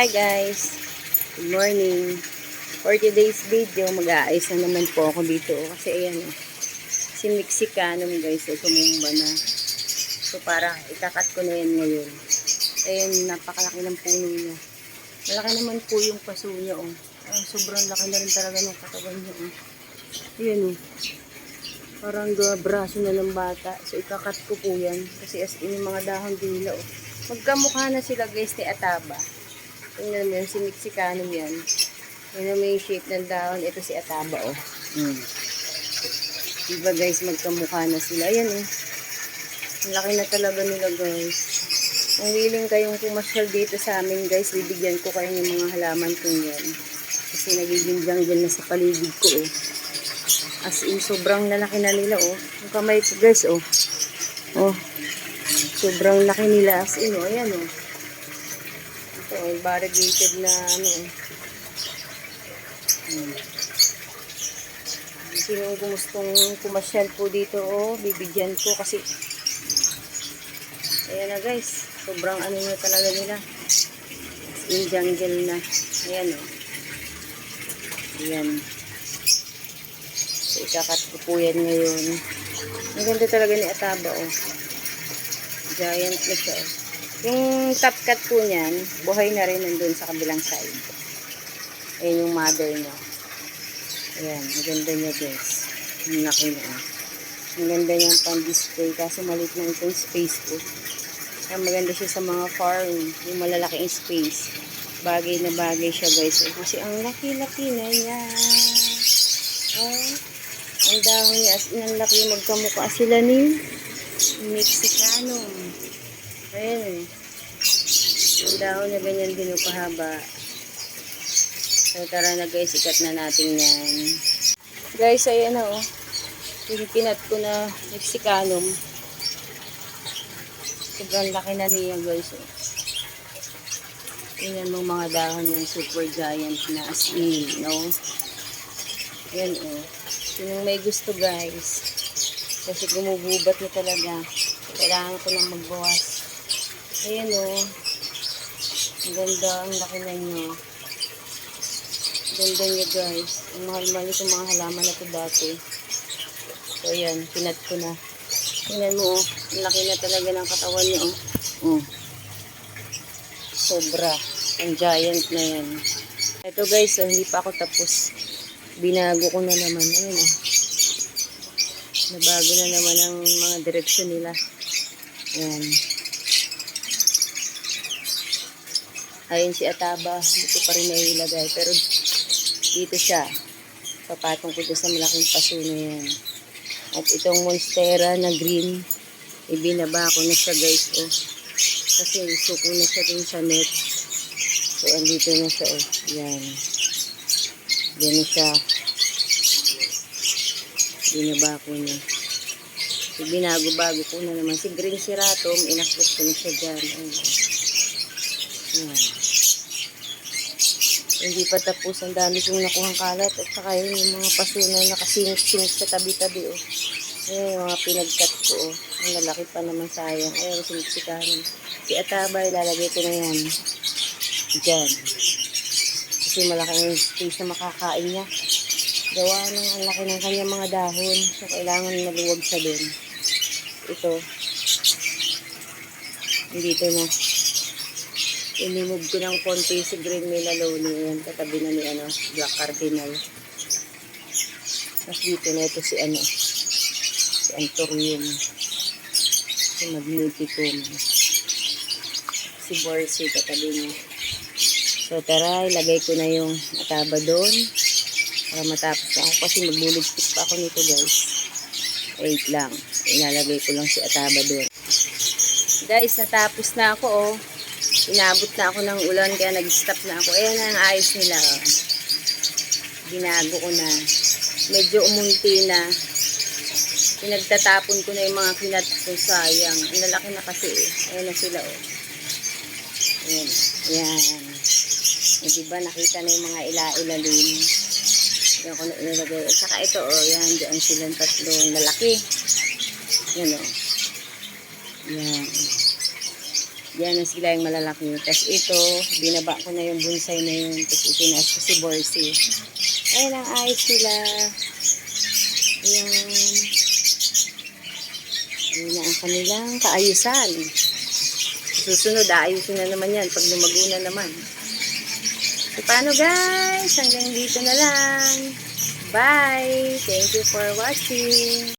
Hi guys! Good morning! For today's video, mag-aayos na naman po ako dito. Kasi ayan si Mexicano guys, tumumba na. So para ikakat ko na yan ngayon. Ayan, napakalaki ng puno niya. Malaki naman po yung paso niya. Sobrang laki na rin talaga ng katawan niya. Ayan parang braso na ng bata. So ikakat ko po yan. Kasi as in yung mga dahon dila. Magkamukha na sila guys ni Ataba. Tingnan mo yun, si Mexicano yan. Tingnan mo yung shape ng dahon. Ito si Ataba Diba guys, magkamukha na sila. Ayan laki na talaga nila guys. Kung willing kayong pumasyal dito sa amin guys, bibigyan ko kayo ng mga halaman kong yan. Kasi nagiging jungle na sa paligid ko As in, sobrang lalaki na nila Yung kamay ko guys sobrang laki nila as in ayan Ito variegated na Sino gustong pumasyal po dito bibigyan ko kasi ayan na guys, sobrang na talaga nila. As in jungle na. Ayan Ayan. So ikakat ko po yan ngayon. Ang ganda talaga ni Ataba Giant na siya Yung top cut po niyan, buhay na rin nandun sa kabilang side. Ayan yung mother niya. Ayan, ang ganda niya guys. Ang laki na Ang ganda niyang pan-display kasi maliit na itong space ko. Kaya maganda siya sa mga farm, yung malalaking space. Bagay na bagay siya guys. Kasi ang laki-laki na niya. Ang dahon niya, as in ang laki, magkamukha sila ni Mexicano. Ayan Ang dahon niya ganyan din pahaba. So tara na guys, ikat na natin yan. Guys, ayan yung pinat ko na Mexicano. Sobrang laki na niya guys Tingnan mo mga dahon yung super giant na as in, Yan Sinong may gusto guys. Kasi gumugubat na talaga. Kailangan ko nang magbawas. Ayan Ang ganda, ang laki na nyo. Ganda niya guys. Ang mahal-mahal itong mga halaman na ito dati. So ayan, pinat ko na. Tingnan mo ang laki na talaga ng katawan niya Sobra. Ang giant na yan. Ito guys, hindi pa ako tapos. Binago ko na naman. Ayun Nabago na naman ang mga direksyon nila. Ayan. Ayun si Ataba. Dito pa rin nailagay. Pero dito siya. Papatong ko dito sa malaking paso na yan. At itong monstera na green, ibinaba ko na siya guys. Kasi suko na siya dun sa net. So andito na siya Yan. Yan na siya. Binaba ko na. So binago-bago ko na naman. Si green siratom, inakot ko na siya dyan. Yan. Hindi pa tapos, ang dami kong nakuhang kalat at saka yun yung mga paso na nakasingit-singit sa tabi-tabi Ayan yung mga pinagkat ko ang lalaki pa naman sayang. Ayan si Mexicano. Si Ataba ilalagay ko na yan dyan kasi malaki yung space na makakain niya. Gawa ng ang laki ng kanyang mga dahon, so kailangan maluwag siya din. Ito dito na inimove ko ng konti si green melaloni. Yan, katabi na ni black cardinal. Tapos dito na ito si si anthurium, si magnificum, si borsy katabi niya. So tara, ilagay ko na yung Ataba doon para matapos na ako kasi magbuligpit pa ako nito guys. Wait lang, ilalagay ko lang si Ataba doon guys. Natapos na ako inabot na ako ng ulan kaya nag-stop na ako. Ayan na ang ayos nila Binago ko na, medyo umunti na. Pinagtatapon ko na yung mga kinat ko, sayang. Ang lalaki na kasi Ayan na sila Ayan. Ayan. Diba nakita na yung mga ilalim. Yan ko na inilagay. At saka ito yan, diyan silang tatlo. Lalaki. Yan Yan. Yan na sila yung malalaki. Tapos ito, binaba ko na yung bonsai na yun. Tapos itinaas ko si Borsi. Ayan ang ayos nila. Ayan. Ayan na ang kanilang kaayusan. Susunod, ayusin na naman yan pag lumago na naman. So, paano guys? Hanggang dito na lang. Bye! Thank you for watching.